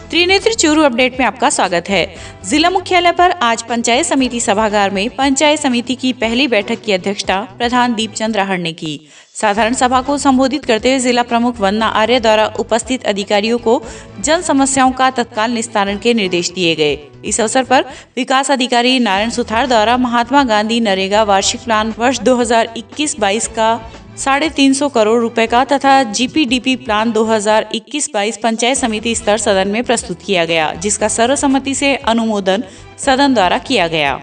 Trinetra Churu update में आपका स्वागत है। जिला मुख्यालय पर आज पंचायत समिति सभागार में पंचायत समिति की पहली बैठक की अध्यक्षता प्रधान दीपचंद राहड़ ने की। साधारण सभा को संबोधित करते हुए जिला प्रमुख वंदना आर्य द्वारा उपस्थित अधिकारियों को जन समस्याओं का तत्काल निस्तारण के निर्देश दिए गए। इस अवसर पर विकास अधिकारी नारायण सुथार द्वारा महात्मा गांधी नरेगा वार्षिक प्लान वर्ष 2021-22 का 350 करोड़ रुपए का तथा जीपीडीपी प्लान 2021-22 पंचायत समिति स्तर सदन में प्रस्तुत किया गया, जिसका सर्वसम्मति से अनुमोदन सदन द्वारा किया गया।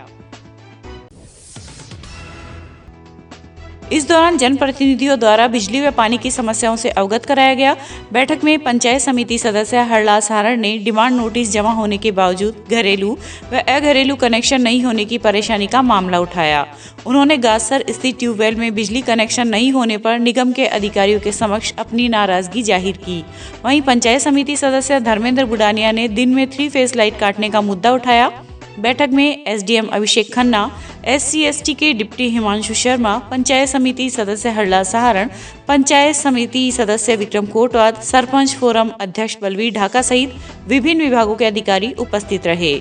इस दौरान जनप्रतिनिधियों द्वारा बिजली व पानी की समस्याओं से अवगत कराया गया। बैठक में पंचायत समिति सदस्य हरलाल सारण ने डिमांड नोटिस जमा होने के बावजूद घरेलू व अघरेलू कनेक्शन नहीं होने की परेशानी का मामला उठाया। उन्होंने गाजसर स्थित ट्यूबवेल में बिजली कनेक्शन नहीं होने पर निगम के अधिकारियों के समक्ष अपनी नाराजगी जाहिर की। वहीं पंचायत समिति सदस्य धर्मेंद्र बुडानिया ने दिन में 3 फेज लाइट काटने का मुद्दा उठाया। बैठक में एसडीएम अभिषेक खन्ना, SC/ST के डिप्टी हिमांशु शर्मा, पंचायत समिति सदस्य हरलाल सहारण, पंचायत समिति सदस्य विक्रम कोटवाद, सरपंच फोरम अध्यक्ष बलवीर ढाका सहित विभिन्न विभागों के अधिकारी उपस्थित रहे।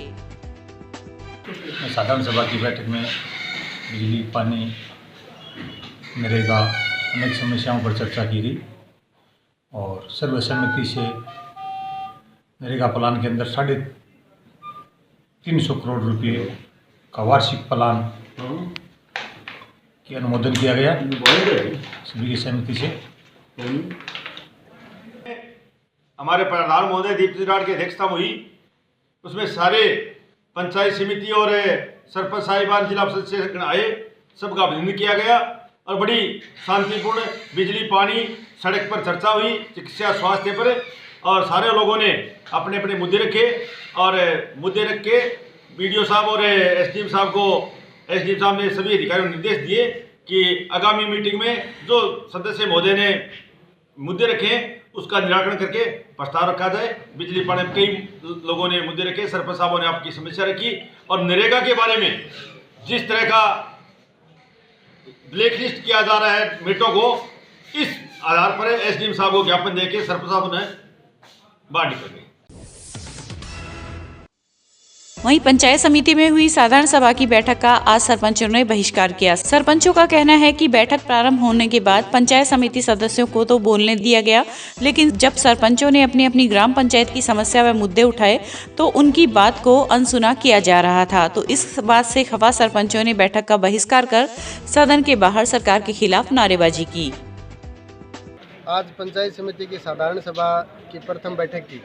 साधारण सभा की बैठक में बिजली, पानी, नरेगा अनेक समस्याओं पर चर्चा की गई और सर्वसम्मति से नरेगा प्लान के अंदर 350 करोड़ रुपये का वार्षिक प्लान की अनुमोदन किया गया सभी की सहमति से। हमारे प्रधान महोदय दीपचंद राहड़ की अध्यक्षता हुई, उसमें सारे पंचायत समिति और सरपंच साहिबान जिला सदस्य आए, सबका अभिनंदन किया गया और बड़ी शांतिपूर्ण बिजली, पानी, सड़क पर चर्चा हुई, चिकित्सा, स्वास्थ्य पर, और सारे लोगों ने अपने अपने मुद्दे रखे और मुद्दे रख के BDO साहब और SDM साहब ने सभी अधिकारियों को निर्देश दिए कि आगामी मीटिंग में जो सदस्य महोदय ने मुद्दे रखे उसका निराकरण करके प्रस्ताव रखा जाए। बिजली, पानी, कई लोगों ने मुद्दे रखे, सरपंच साहबों ने आपकी समस्या रखी और नरेगा के बारे में जिस तरह का ब्लैक लिस्ट किया जा रहा है मेटों को, इस आधार पर SDM साहब को ज्ञापन देके सरपंच साहब ने बाहर निकल गए। वहीं पंचायत समिति में हुई साधारण सभा की बैठक का आज सरपंचों ने बहिष्कार किया। सरपंचों का कहना है कि बैठक प्रारंभ होने के बाद पंचायत समिति सदस्यों को तो बोलने दिया गया, लेकिन जब सरपंचों ने अपनी अपनी ग्राम पंचायत की समस्या व मुद्दे उठाए तो उनकी बात को अनसुना किया जा रहा था। तो इस बात से खफा सरपंचों ने बैठक का बहिष्कार कर सदन के बाहर सरकार के खिलाफ नारेबाजी की। आज पंचायत समिति की साधारण सभा की प्रथम बैठक की,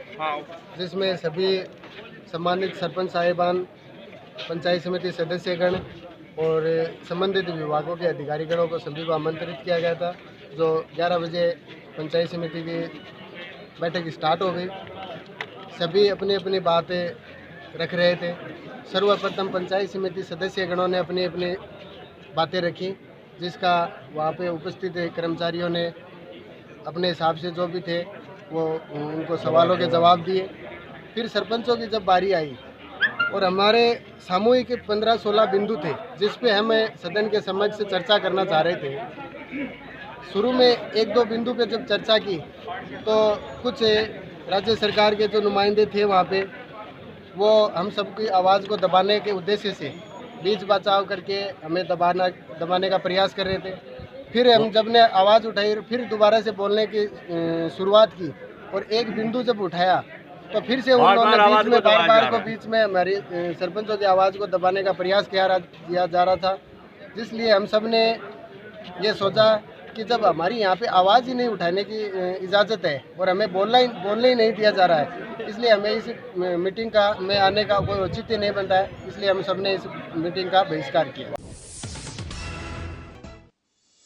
जिसमें सभी सम्मानित सरपंच साहिबान, पंचायत समिति सदस्यगण और संबंधित विभागों के अधिकारीगणों को सभी को आमंत्रित किया गया था। जो 11 बजे पंचायत समिति की बैठक स्टार्ट हो गई। सभी अपनी अपनी बातें रख रहे थे। सर्वप्रथम पंचायत समिति सदस्यगणों ने अपनी अपनी बातें रखी, जिसका वहाँ पे उपस्थित कर्मचारियों ने अपने हिसाब से जो भी थे वो उनको सवालों के जवाब दिए। फिर सरपंचों की जब बारी आई और हमारे सामूहिक 15-16 बिंदु थे जिस पे हम सदन के समक्ष चर्चा करना चाह रहे थे। शुरू में 1-2 बिंदु पे जब चर्चा की तो कुछ राज्य सरकार के जो नुमाइंदे थे वहाँ पे, वो हम सबकी आवाज़ को दबाने के उद्देश्य से बीच बचाव करके हमें दबाने का प्रयास कर रहे थे। फिर हम जब ने आवाज़ उठाई, फिर दोबारा से बोलने की शुरुआत की और एक बिंदु जब उठाया तो फिर से उन्होंने बीच में हमारी सरपंचों की आवाज़ को दबाने का प्रयास किया जा रहा था। जिसलिए हम सब ने ये सोचा कि जब हमारी यहाँ पे आवाज़ ही नहीं उठाने की इजाज़त है और हमें बोलने ही नहीं दिया जा रहा है, इसलिए हमें इस मीटिंग में आने का कोई औचित्य नहीं बनता है। इसलिए हम सब ने इस मीटिंग का बहिष्कार किया।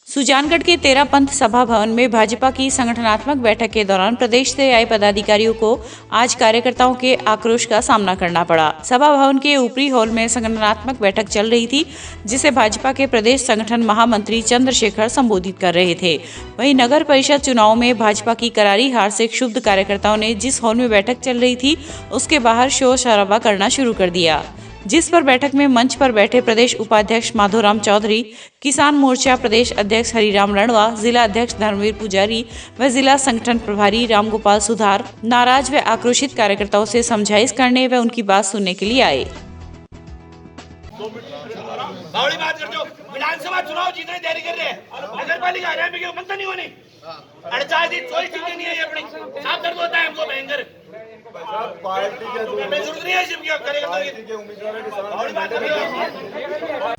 सुजानगढ़ के तेरापंथ सभा भवन में भाजपा की संगठनात्मक बैठक के दौरान प्रदेश से आए पदाधिकारियों को आज कार्यकर्ताओं के आक्रोश का सामना करना पड़ा। सभा भवन के ऊपरी हॉल में संगठनात्मक बैठक चल रही थी, जिसे भाजपा के प्रदेश संगठन महामंत्री चंद्रशेखर संबोधित कर रहे थे। वहीं नगर परिषद चुनाव में भाजपा की करारी हार से क्षुब्ध कार्यकर्ताओं ने जिस हॉल में बैठक चल रही थी उसके बाहर शोर शराबा करना शुरू कर दिया। जिस पर बैठक में मंच पर बैठे प्रदेश उपाध्यक्ष माधोराम चौधरी, किसान मोर्चा प्रदेश अध्यक्ष हरिराम रणवा, जिला अध्यक्ष धर्मवीर पुजारी व जिला संगठन प्रभारी रामगोपाल सुधार नाराज व आक्रोशित कार्यकर्ताओं से समझाइश करने व उनकी बात सुनने के लिए आए। बावड़ी बात करते हो, विधानसभा चुनाव जीतने की तैयारी कर रहे हैं, नगर पालिका आ रहा है, बिल्कुल मनता नहीं होनी। 48 दिन 24 दिन नहीं है ये अपनी साफ दर्द होता है हमको भयंकर। पार्टी के जरूरत नहीं है सिर्फ क्या करेगा पार्टी के उम्मीदवारों के साथ बावड़ी बात कर रहे हो।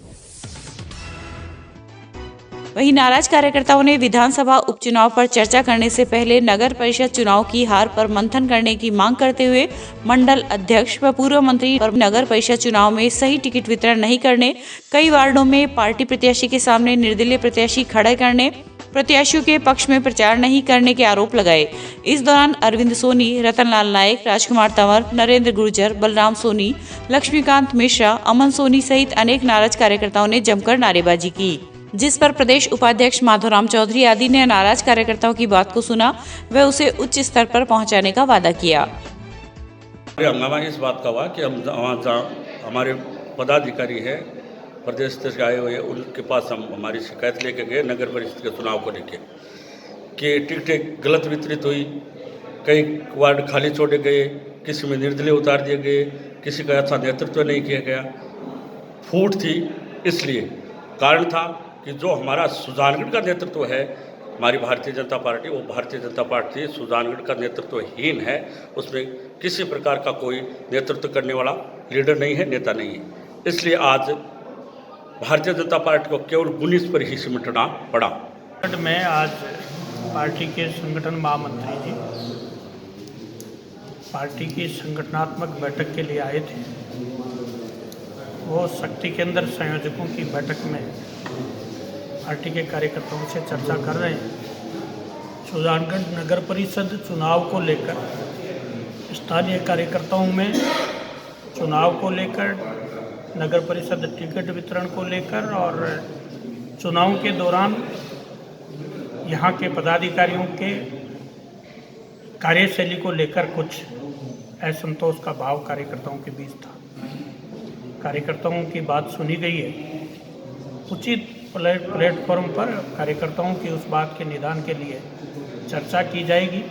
वहीं नाराज कार्यकर्ताओं ने विधानसभा उपचुनाव पर चर्चा करने से पहले नगर परिषद चुनाव की हार पर मंथन करने की मांग करते हुए मंडल अध्यक्ष व पूर्व मंत्री पर नगर परिषद चुनाव में सही टिकट वितरण नहीं करने, कई वार्डों में पार्टी प्रत्याशी के सामने निर्दलीय प्रत्याशी खड़े करने, प्रत्याशियों के पक्ष में प्रचार नहीं करने के आरोप लगाए। इस दौरान अरविंद सोनी, रतनलाल नायक, राजकुमार तंवर, नरेंद्र गुर्जर, बलराम सोनी, लक्ष्मीकांत मिश्रा, अमन सोनी सहित अनेक नाराज कार्यकर्ताओं ने जमकर नारेबाजी की, जिस पर प्रदेश उपाध्यक्ष माधोराम चौधरी आदि ने नाराज कार्यकर्ताओं की बात को सुना व उसे उच्च स्तर पर पहुंचाने का वादा किया। हंगामा इस बात का हुआ कि हम वहाँ जहाँ हमारे पदाधिकारी है प्रदेश से आए हुए उनके पास हम हमारी शिकायत लेके गए नगर परिषद के चुनाव को लेके कि टिकटें गलत वितरित हुई, कई वार्ड खाली छोड़े गए, किसी में निर्दलीय उतार दिए गए, किसी का अच्छा नेतृत्व नहीं किया गया। फूट थी, इसलिए कारण था कि जो हमारा सुजानगढ़ का नेतृत्व है, हमारी भारतीय जनता पार्टी, वो भारतीय जनता पार्टी सुजानगढ़ का नेतृत्वहीन है, उसमें किसी प्रकार का कोई नेतृत्व करने वाला लीडर नहीं है, नेता नहीं है। इसलिए आज भारतीय जनता पार्टी को केवल 19 पर ही सिमटना पड़ा। मैं आज पार्टी के संगठन महामंत्री जी पार्टी की संगठनात्मक बैठक के लिए आए थे। वो शक्ति केंद्र संयोजकों की बैठक में पार्टी के कार्यकर्ताओं से चर्चा कर रहे हैं। सुजानगढ़ नगर परिषद चुनाव को लेकर, स्थानीय कार्यकर्ताओं में चुनाव को लेकर, नगर परिषद टिकट वितरण को लेकर और चुनाव के दौरान यहाँ के पदाधिकारियों के कार्यशैली को लेकर कुछ असंतोष का भाव कार्यकर्ताओं के बीच था। कार्यकर्ताओं की बात सुनी गई है। उचित प्लेटफॉर्म पर कार्यकर्ताओं की उस बात के निदान के लिए चर्चा की जाएगी।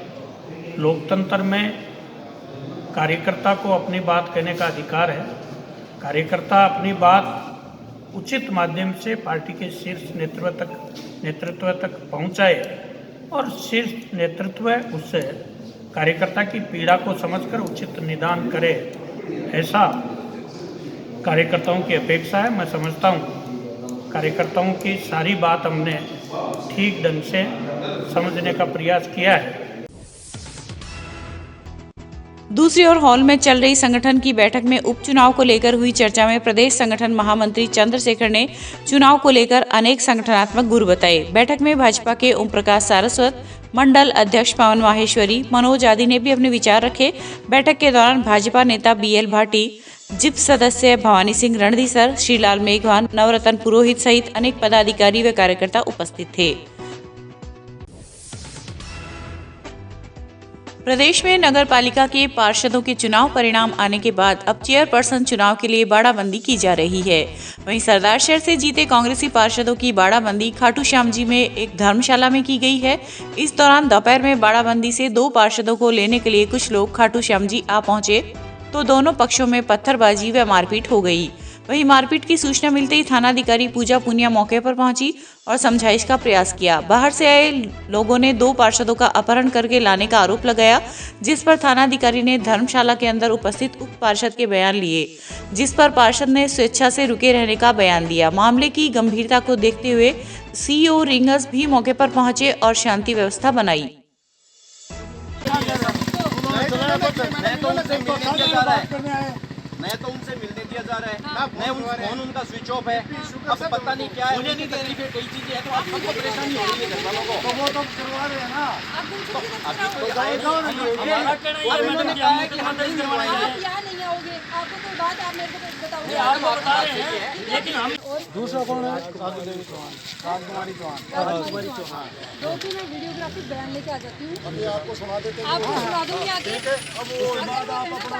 लोकतंत्र में कार्यकर्ता को अपनी बात कहने का अधिकार है। कार्यकर्ता अपनी बात उचित माध्यम से पार्टी के शीर्ष नेतृत्व तक पहुंचाए और शीर्ष नेतृत्व उससे कार्यकर्ता की पीड़ा को समझकर उचित निदान करे, ऐसा कार्यकर्ताओं की अपेक्षा है। मैं समझता हूँ कार्यकर्ताओं की सारी बात हमने ठीक ढंग से समझने का प्रयास किया है। दूसरी ओर हॉल में चल रही संगठन की बैठक में उपचुनाव को लेकर हुई चर्चा में प्रदेश संगठन महामंत्री चंद्रशेखर ने चुनाव को लेकर अनेक संगठनात्मक गुर बताए। बैठक में भाजपा के ओम प्रकाश सारस्वत, मंडल अध्यक्ष पवन माहेश्वरी, मनोज आदि ने भी अपने विचार रखे। बैठक के दौरान भाजपा नेता BL भाटी, जिप सदस्य भवानी सिंह रणधीसर, श्रीलाल मेघवान, नवरत्न पुरोहित सहित अनेक पदाधिकारी व कार्यकर्ता उपस्थित थे। प्रदेश में नगर पालिका के पार्षदों के चुनाव परिणाम आने के बाद अब चेयरपर्सन चुनाव के लिए बाड़ाबंदी की जा रही है। वहीं सरदार शहर से जीते कांग्रेसी पार्षदों की बाड़ाबंदी खाटू श्याम जी में एक धर्मशाला में की गई है। इस दौरान दोपहर में बाड़ाबंदी से 2 पार्षदों को लेने के लिए कुछ लोग खाटू श्याम जी आ पहुंचे तो दोनों पक्षों में पत्थरबाजी व मारपीट हो गई। वहीं मारपीट की सूचना मिलते ही थानाधिकारी पूजा पुनिया मौके पर पहुंची और समझाइश का प्रयास किया। बाहर से आए लोगों ने 2 पार्षदों का अपहरण करके लाने का आरोप लगाया, जिस पर थानाधिकारी ने धर्मशाला के अंदर उपस्थित उप पार्षद के बयान लिए, जिस पर पार्षद ने स्वेच्छा से रुके रहने का बयान दिया। मामले की गंभीरता को देखते हुए CEO रिंगर्स भी मौके पर पहुंचे और शांति व्यवस्था बनाई। मैं तो उनसे मिलने दिया जा रहा है, मैं फोन उनका स्विच ऑफ है। अब पता नहीं क्या है, मुझे नहीं तकलीफ है, कई चीजें हैं तो आप सबको परेशानी हो रही है घर वालों को। तो वो तो करवा रहे हैं ना, अभी तो हमारा कहना है कि हम नहीं करवाएंगे। आप यहाँ नहीं आओगे, आपको कोई बात आप मेरे को बताओगे। आप बता रहे हैं, लेकिन हम दूसरा कौन है? राजकुमारी चौहान। क्योंकि मैं वीडियोग्राफी बयान लेके आ जाती हूँ, अभी आपको सुना देते हैं। आपको सुना दूंगी आके। अब वो बात आप अपना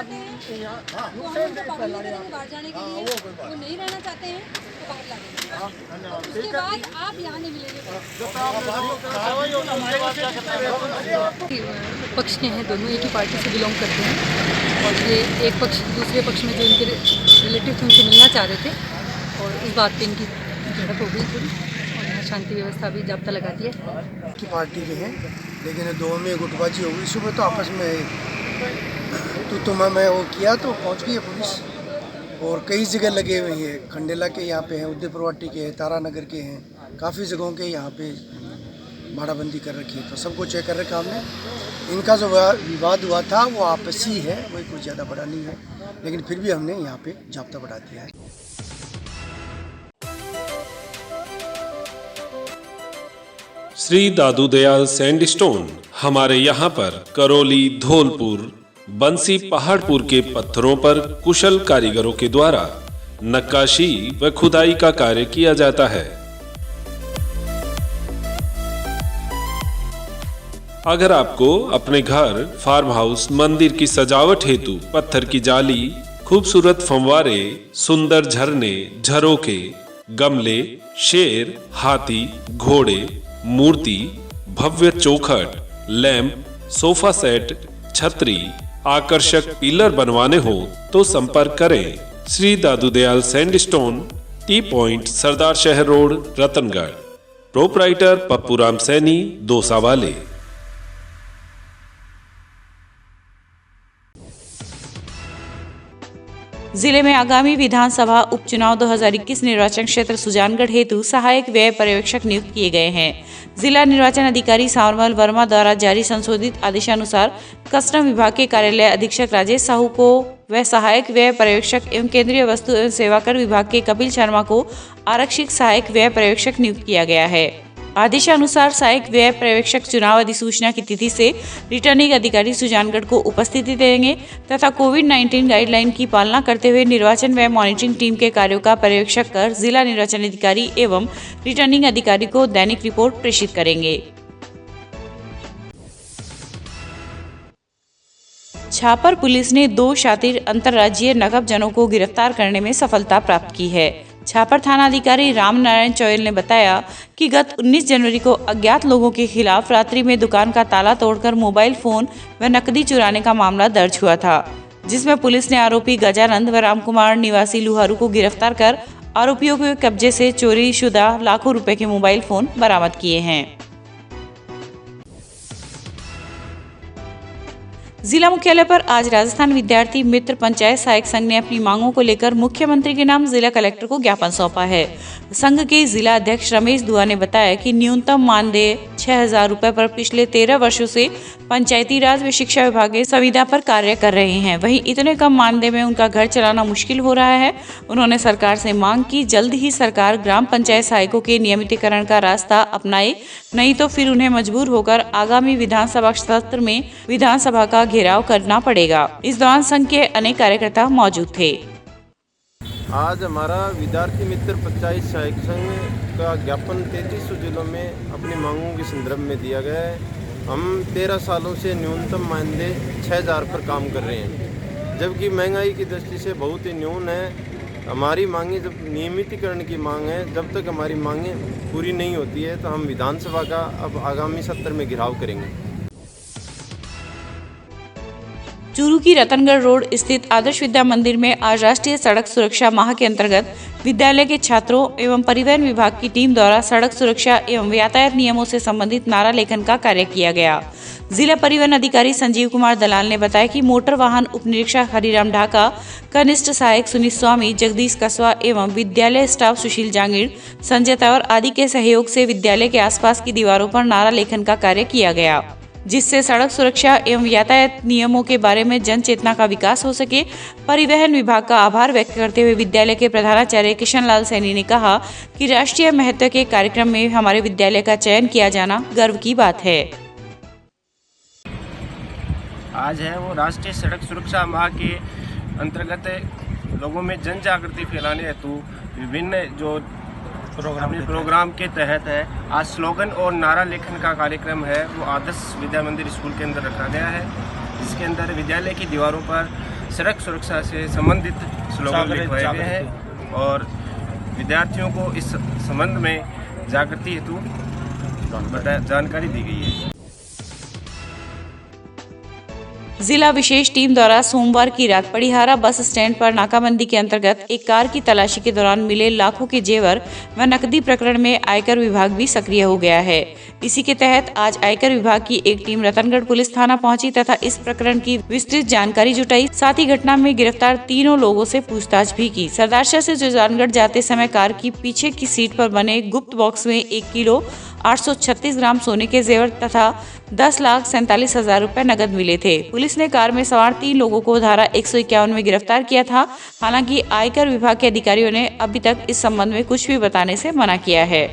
जाने के लिए वो नहीं रहना चाहते हैं तो बाहर ला देंगे। उसके बाद आप यहाँ नहीं मिलेंगे। पक्ष के हैं दोनों, एक ही पार्टी से बिलोंग करते हैं और ये एक पक्ष दूसरे पक्ष में जो इनके रिलेटिव थे उनसे मिलना चाह रहे थे और इस बात पे इनकी झड़प हो गई थोड़ी और यहाँ शांति व्यवस्था भी जाब्ता लगा दिया। की पार्टी के हैं लेकिन दो में गुटबाजी हो गई सुबह, तो आपस में तो मैं वो किया तो पहुंच गई है पुलिस और कई जगह लगे हुए हैं। खंडेला के यहाँ पे हैं, उदयपुरवाटी के हैं, तारानगर के हैं, काफ़ी जगहों के यहाँ पे बाड़ाबंदी कर रखी है। तो सबको चेक कर रखा हमने। इनका जो विवाद हुआ था वो आपसी है, वही कुछ ज़्यादा बड़ा नहीं है, लेकिन फिर भी हमने यहाँ पे जाब्ता बढ़ा दिया है। श्री दादू दयाल सैंडस्टोन हमारे यहाँ पर करौली, धौलपुर, बंसी, पहाड़पुर के पत्थरों पर कुशल कारीगरों के द्वारा नक्काशी व खुदाई का कार्य किया जाता है। अगर आपको अपने घर, फार्म हाउस, मंदिर की सजावट हेतु पत्थर की जाली, खूबसूरत फंवारे, सुंदर झरने, झरोखे, गमले, शेर, हाथी, घोड़े, मूर्ति, भव्य चौखट, लैंप, सोफा सेट, छतरी, आकर्षक पिलर बनवाने हो तो संपर्क करें श्री दादू दयाल सैंडस्टोन, टी पॉइंट, सरदार शहर रोड, रतनगढ़। प्रोपराइटर पप्पू राम सैनी, दोसा वाले। जिले में आगामी विधानसभा उपचुनाव 2021 निर्वाचन क्षेत्र सुजानगढ़ हेतु सहायक व्यय पर्यवेक्षक नियुक्त किए गए हैं। जिला निर्वाचन अधिकारी सांवरमल वर्मा द्वारा जारी संशोधित आदेशानुसार कस्टम विभाग के कार्यालय अधीक्षक राजेश साहू को व सहायक व्यय पर्यवेक्षक एवं केंद्रीय वस्तु एवं सेवाकर विभाग के कपिल शर्मा को आरक्षित सहायक व्यय पर्यवेक्षक नियुक्त किया गया है। आदेशानुसार सहायक व्यय पर्यवेक्षक चुनाव अधिसूचना की तिथि से रिटर्निंग अधिकारी सुजानगढ़ को उपस्थिति देंगे तथा कोविड-19 गाइडलाइन की पालना करते हुए निर्वाचन व्यय मॉनिटरिंग टीम के कार्यों का पर्यवेक्षण कर जिला निर्वाचन अधिकारी एवं रिटर्निंग अधिकारी को दैनिक रिपोर्ट प्रेषित करेंगे। छापर पुलिस ने 2 शातिर अंतर्राज्यीय नकबजनों को गिरफ्तार करने में सफलता प्राप्त की है। छापर थाना अधिकारी राम नारायण चौयल ने बताया कि गत 19 जनवरी को अज्ञात लोगों के खिलाफ रात्रि में दुकान का ताला तोड़कर मोबाइल फोन व नकदी चुराने का मामला दर्ज हुआ था, जिसमें पुलिस ने आरोपी गजानंद व रामकुमार निवासी लुहारू को गिरफ्तार कर आरोपियों के कब्जे से चोरी शुदा लाखों रुपए के मोबाइल फोन बरामद किए हैं। जिला मुख्यालय पर आज राजस्थान विद्यार्थी मित्र पंचायत सहायक संघ ने अपनी मांगों को लेकर मुख्यमंत्री के नाम जिला कलेक्टर को ज्ञापन सौंपा है। संघ के जिला अध्यक्ष रमेश दुआ ने बताया कि न्यूनतम मानदेय 6,000 रुपए पर पिछले 13 वर्षों से पंचायती राज व शिक्षा विभाग की संविदा पर कार्य कर रहे हैं। वहीं इतने कम मानदेय में उनका घर चलाना मुश्किल हो रहा है। उन्होंने सरकार से मांग की जल्द ही सरकार ग्राम पंचायत सहायकों के नियमितीकरण का रास्ता अपनाए, नहीं तो फिर उन्हें मजबूर होकर आगामी विधानसभा सत्र में विधानसभा का घेराव करना पड़ेगा। इस दौरान संघ के अनेक कार्यकर्ता मौजूद थे। आज हमारा विद्यार्थी मित्र पंचायत सहायक संघ का ज्ञापन 33 जिलों में अपनी मांगों के संदर्भ में दिया गया है। हम 13 सालों से न्यूनतम मानदेय 6,000 पर काम कर रहे हैं, जबकि महंगाई की दृष्टि से बहुत ही न्यून है। हमारी मांगे जब नियमितीकरण की मांग है, जब तक हमारी मांगे पूरी नहीं होती है तो हम विधानसभा का अब आगामी सत्र में घेराव करेंगे। चूरू की रतनगढ़ रोड स्थित आदर्श विद्या मंदिर में आज राष्ट्रीय सड़क सुरक्षा माह के अंतर्गत विद्यालय के छात्रों एवं परिवहन विभाग की टीम द्वारा सड़क सुरक्षा एवं यातायात नियमों से संबंधित नारा लेखन का कार्य किया गया। जिला परिवहन अधिकारी संजीव कुमार दलाल ने बताया कि मोटर वाहन उप निरीक्षक हरिराम ढाका, कनिष्ठ सहायक सुनीत स्वामी, जगदीश कसवा एवं विद्यालय स्टाफ सुशील जांगीर, संजय तंवर आदि के सहयोग से विद्यालय के आसपास की दीवारों पर नारा लेखन का कार्य किया गया, जिससे सड़क सुरक्षा एवं यातायात नियमों के बारे में जन चेतना का विकास हो सके। परिवहन विभाग का आभार व्यक्त करते हुए विद्यालय के प्रधानाचार्य किशन लाल सैनी ने कहा कि राष्ट्रीय महत्व के कार्यक्रम में हमारे विद्यालय का चयन किया जाना गर्व की बात है। आज है वो राष्ट्रीय सड़क सुरक्षा माह के अंतर्गत लोगों में जन जागृति फैलाने हेतु विभिन्न जो प्रोग्राम के तहत है आज स्लोगन और नारा लेखन का कार्यक्रम है वो आदर्श विद्या मंदिर स्कूल के अंदर रखा गया है, जिसके अंदर विद्यालय की दीवारों पर सड़क सुरक्षा से संबंधित स्लोगन लिखवाए गए हैं और विद्यार्थियों को इस संबंध में जागृति हेतु जानकारी दी गई है। जिला विशेष टीम द्वारा सोमवार की रात पड़िहारा बस स्टैंड पर नाकाबंदी के अंतर्गत एक कार की तलाशी के दौरान मिले लाखों के जेवर व नकदी प्रकरण में आयकर विभाग भी सक्रिय हो गया है। इसी के तहत आज आयकर विभाग की एक टीम रतनगढ़ पुलिस थाना पहुंची तथा इस प्रकरण की विस्तृत जानकारी जुटाई। साथ ही घटना में गिरफ्तार तीनों लोगों से पूछताछ भी की। सरदारशाह से सुजानगढ़ जाते समय कार की पीछे की सीट पर बने गुप्त बॉक्स में 1 किलो 836 ग्राम सोने के जेवर तथा 10,47,000 रुपए नगद मिले थे। पुलिस ने कार में सवार 3 लोगों को धारा 151 में गिरफ्तार किया था। हालांकि आयकर विभाग के अधिकारियों ने अभी तक इस संबंध में कुछ भी बताने से मना किया है।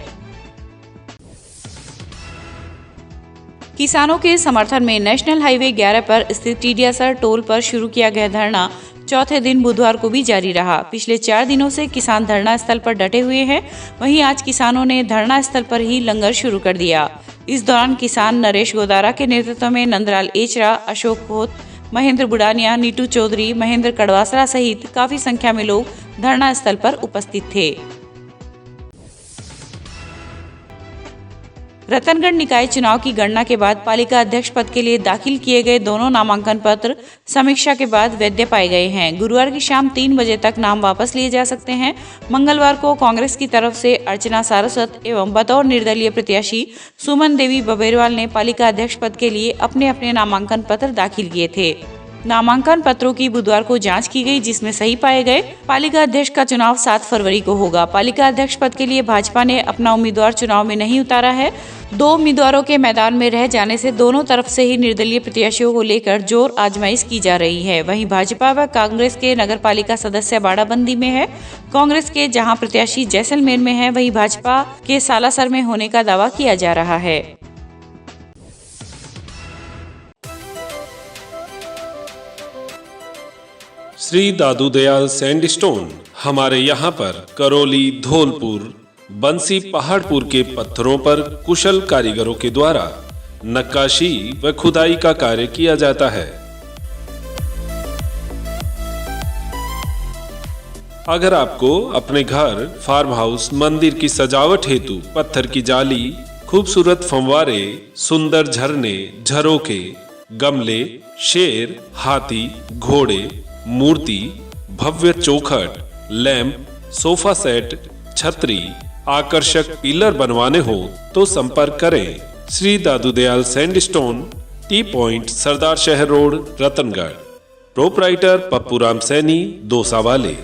किसानों के समर्थन में नेशनल हाईवे 11 पर स्थित टीडियासर टोल पर शुरू किया गया धरना चौथे दिन बुधवार को भी जारी रहा। पिछले 4 दिनों से किसान धरना स्थल पर डटे हुए हैं। वहीं आज किसानों ने धरना स्थल पर ही लंगर शुरू कर दिया। इस दौरान किसान नरेश गोदारा के नेतृत्व में नंदलाल एचरा, अशोक खोत, महेंद्र बुडानिया, नीटू चौधरी, महेंद्र कड़वासरा सहित काफी संख्या में लोग धरना स्थल पर उपस्थित थे। रतनगढ़ निकाय चुनाव की गणना के बाद पालिका अध्यक्ष पद के लिए दाखिल किए गए दोनों नामांकन पत्र समीक्षा के बाद वैध पाए गए हैं। गुरुवार की शाम 3 बजे तक नाम वापस लिए जा सकते हैं। मंगलवार को कांग्रेस की तरफ से अर्चना सारस्वत एवं बतौर निर्दलीय प्रत्याशी सुमन देवी बबेरवाल ने पालिका अध्यक्ष पद के लिए अपने अपने नामांकन पत्र दाखिल किए थे। नामांकन पत्रों की बुधवार को जांच की गई, जिसमें सही पाए गए। पालिका अध्यक्ष का चुनाव 7 फरवरी को होगा। पालिका अध्यक्ष पद के लिए भाजपा ने अपना उम्मीदवार चुनाव में नहीं उतारा है। 2 उम्मीदवारों के मैदान में रह जाने से दोनों तरफ से ही निर्दलीय प्रत्याशियों को लेकर जोर आजमाइश की जा रही है। वहीं भाजपा व कांग्रेस के नगरपालिका सदस्य बाड़ाबंदी में है। कांग्रेस के जहां प्रत्याशी जैसलमेर में है, वहीं भाजपा के सालासर में होने का दावा किया जा रहा है। श्री दादू दयाल सैंडस्टोन हमारे यहाँ पर करौली, धौलपुर, बंसी, पहाड़पुर के पत्थरों पर कुशल कारीगरों के द्वारा नक्काशी व खुदाई का कार्य किया जाता है। अगर आपको अपने घर, फार्म हाउस, मंदिर की सजावट हेतु पत्थर की जाली, खूबसूरत फंवारे, सुंदर झरने, झरोके, गमले, शेर, हाथी, घोड़े, मूर्ति, भव्य चौखट, लैंप, सोफा सेट, छतरी, आकर्षक पिलर बनवाने हो तो संपर्क करें। श्री दादू दयाल सैंडस्टोन, टी पॉइंट, सरदार शहर रोड, रतनगढ़। प्रोपराइटर पप्पू राम सैनी, दोसा वाले।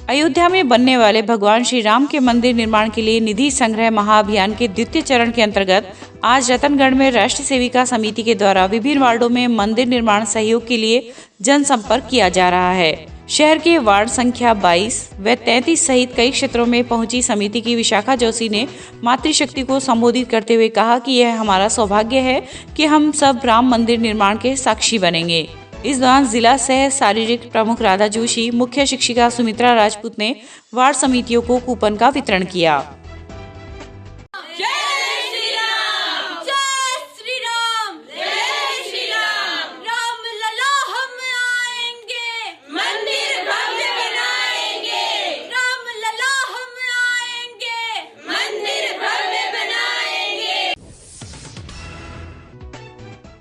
अयोध्या में बनने वाले भगवान श्री राम के मंदिर निर्माण के लिए निधि संग्रह महाअभियान के द्वितीय चरण के अंतर्गत आज रतनगढ़ में राष्ट्र सेविका समिति के द्वारा विभिन्न वार्डों में मंदिर निर्माण सहयोग के लिए जनसंपर्क किया जा रहा है। शहर के वार्ड संख्या 22 व 33 सहित कई क्षेत्रों में पहुंची समिति की विशाखा जोशी ने मातृशक्ति को संबोधित करते हुए कहा कि यह हमारा सौभाग्य है कि हम सब राम मंदिर निर्माण के साक्षी बनेंगे। इस दौरान जिला सह शारीरिक प्रमुख राधा जोशी, मुख्य शिक्षिका सुमित्रा राजपूत ने वार्ड समितियों को कूपन का वितरण किया।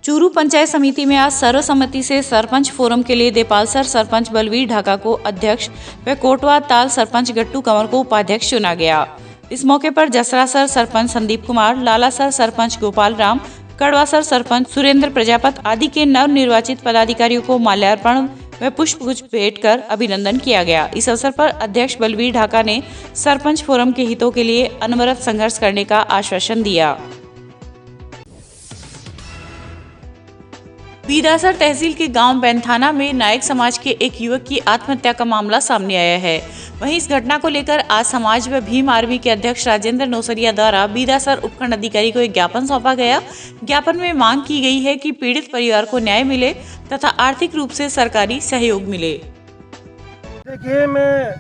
चूरू पंचायत समिति में आज सर्वसम्मति से सरपंच फोरम के लिए देपालसर सरपंच बलवीर ढाका को अध्यक्ष व कोटवा ताल सरपंच गट्टू कंवर को उपाध्यक्ष चुना गया। इस मौके पर जसरासर सरपंच संदीप कुमार, लालासर सरपंच गोपाल राम, कड़वासर सरपंच सुरेंद्र प्रजापत आदि के नव निर्वाचित पदाधिकारियों को माल्यार्पण व पुष्पगुच्छ भेंट कर अभिनंदन किया गया। इस अवसर पर अध्यक्ष बलवीर ढाका ने सरपंच फोरम के हितों के लिए अनवरत संघर्ष करने का आश्वासन दिया। बीदासर तहसील के गांव बैंथाना में नायक समाज के एक युवक की आत्महत्या का मामला सामने आया है। वहीं इस घटना को लेकर आज समाज व भीम आर्मी के अध्यक्ष राजेंद्र नौसरिया द्वारा बीदासर उपखंड अधिकारी को एक ज्ञापन सौंपा गया। ज्ञापन में मांग की गई है कि पीड़ित परिवार को न्याय मिले तथा आर्थिक रूप से सरकारी सहयोग मिले। देखिए, मैं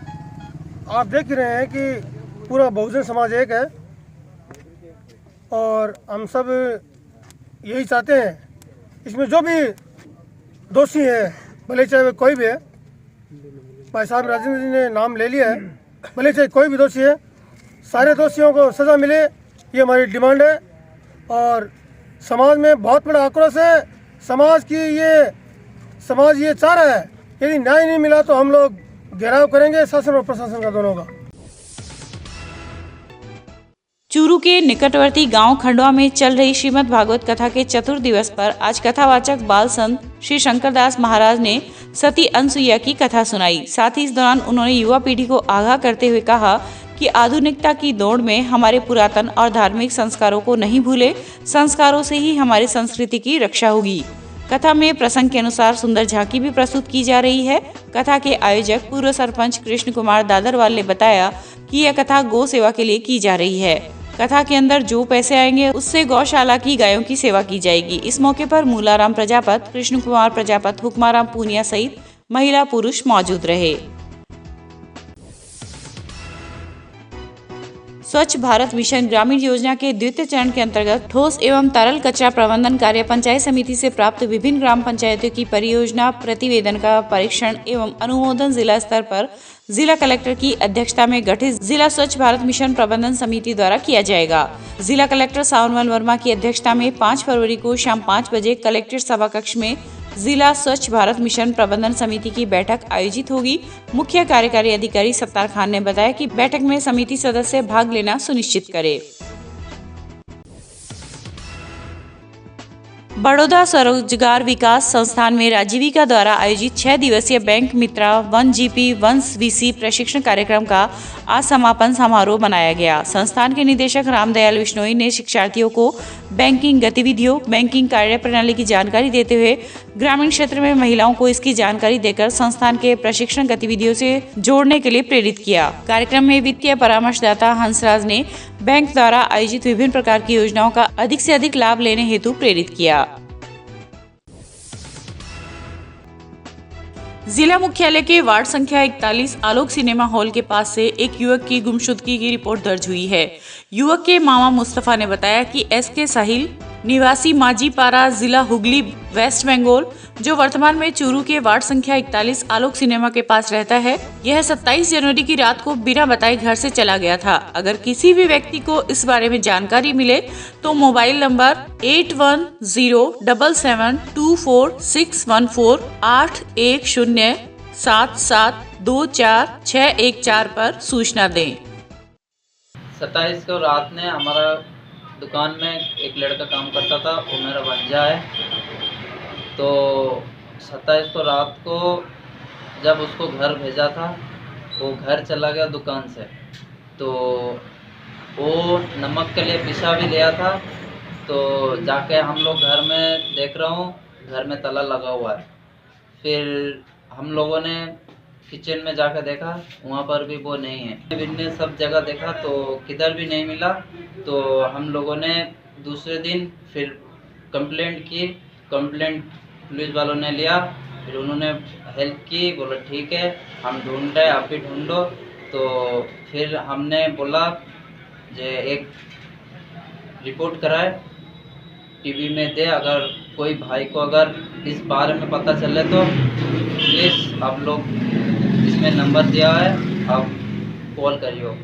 आप देख रहे हैं कि पूरा बहुजन समाज एक है और हम सब यही चाहते हैं इसमें जो भी दोषी है, भले चाहे वे कोई भी है, भाई साहब राजेंद्र जी ने नाम ले लिया है, भले चाहे कोई भी दोषी है, सारे दोषियों को सज़ा मिले, ये हमारी डिमांड है। और समाज में बहुत बड़ा आक्रोश है, समाज ये चाह रहा है, यदि न्याय नहीं मिला तो हम लोग घेराव करेंगे शासन और प्रशासन का दोनों का। चूरू के निकटवर्ती गांव खंडवा में चल रही श्रीमद् भागवत कथा के चतुर्थ दिवस पर आज कथावाचक बाल संत श्री शंकरदास महाराज ने सती अनसुईया की कथा सुनाई। साथ ही इस दौरान उन्होंने युवा पीढ़ी को आगाह करते हुए कहा कि आधुनिकता की दौड़ में हमारे पुरातन और धार्मिक संस्कारों को नहीं भूले, संस्कारों से ही हमारी संस्कृति की रक्षा होगी। कथा में प्रसंग के अनुसार सुंदर झांकी भी प्रस्तुत की जा रही है। कथा के आयोजक पूर्व सरपंच कृष्ण कुमार दादरवाल ने बताया कि यह कथा गौ सेवा के लिए की जा रही है। कथा के अंदर जो पैसे आएंगे उससे गौशाला की गायों की सेवा की जाएगी। इस मौके पर मूलाराम प्रजापत, कृष्ण कुमार प्रजापत, हुक्माराम पूनिया सहित महिला पुरुष मौजूद रहे। स्वच्छ भारत मिशन ग्रामीण योजना के द्वितीय चरण के अंतर्गत ठोस एवं तरल कचरा प्रबंधन कार्य पंचायत समिति से प्राप्त विभिन्न ग्राम पंचायतों की परियोजना प्रतिवेदन का परीक्षण एवं अनुमोदन जिला स्तर पर जिला कलेक्टर की अध्यक्षता में गठित जिला स्वच्छ भारत मिशन प्रबंधन समिति द्वारा किया जाएगा। जिला कलेक्टर सावनमल वर्मा की अध्यक्षता में 5 फरवरी को शाम 5 बजे कलेक्ट्रेट सभा कक्ष में जिला स्वच्छ भारत मिशन प्रबंधन समिति की बैठक आयोजित होगी। मुख्य कार्यकारी अधिकारी सत्तार खान ने बताया कि बैठक में समिति सदस्य भाग लेना सुनिश्चित करें। बड़ौदा स्वरोजगार विकास संस्थान में राजीविका द्वारा आयोजित 6 दिवसीय बैंक मित्रा 1GP 1VC प्रशिक्षण कार्यक्रम का आज समापन समारोह मनाया गया। संस्थान के निदेशक रामदयाल बिश्नोई ने शिक्षार्थियों को बैंकिंग गतिविधियों, बैंकिंग कार्य प्रणाली की जानकारी देते हुए ग्रामीण क्षेत्र में महिलाओं को इसकी जानकारी देकर संस्थान के प्रशिक्षण गतिविधियों से जोड़ने के लिए प्रेरित किया। कार्यक्रम में वित्तीय परामर्शदाता हंसराज ने बैंक द्वारा आयोजित विभिन्न प्रकार की योजनाओं का अधिक से अधिक लाभ लेने हेतु प्रेरित किया। जिला मुख्यालय के वार्ड संख्या 41 आलोक सिनेमा हॉल के पास से एक युवक की गुमशुदगी की रिपोर्ट दर्ज हुई है। युवक के मामा मुस्तफा ने बताया कि SK साहिल निवासी माजीपारा, जिला हुगली, वेस्ट बंगाल, जो वर्तमान में चूरू के वार्ड संख्या 41 आलोक सिनेमा के पास रहता है, यह 27 जनवरी की रात को बिना बताए घर से चला गया था। अगर किसी भी व्यक्ति को इस बारे में जानकारी मिले तो मोबाइल नंबर 8107724614 8107724614 पर सूचना दें। 27 को रात ने हमारा दुकान में एक लड़का काम करता था, वो मेरा भंजा है। तो 27 को रात को जब उसको घर भेजा था, वो घर चला गया दुकान से। तो वो नमक के लिए पिसा भी लिया था। तो जाके हम लोग घर में देख रहा हूँ, घर में ताला लगा हुआ है। फिर हम लोगों ने किचन में जाकर देखा, वहाँ पर भी वो नहीं है। हमने सब जगह देखा तो किधर भी नहीं मिला। तो हम लोगों ने दूसरे दिन फिर कंप्लेंट की। कंप्लेंट पुलिस वालों ने लिया, फिर उन्होंने हेल्प की, बोला ठीक है हम ढूंढ रहे, आप भी ढूंढो। तो फिर हमने बोला जे एक रिपोर्ट कराए, टीवी में दे, अगर कोई भाई को अगर इस बारे में पता चले तो प्लीज़ आप लोग इसमें नंबर दिया है, आप कॉल करियो।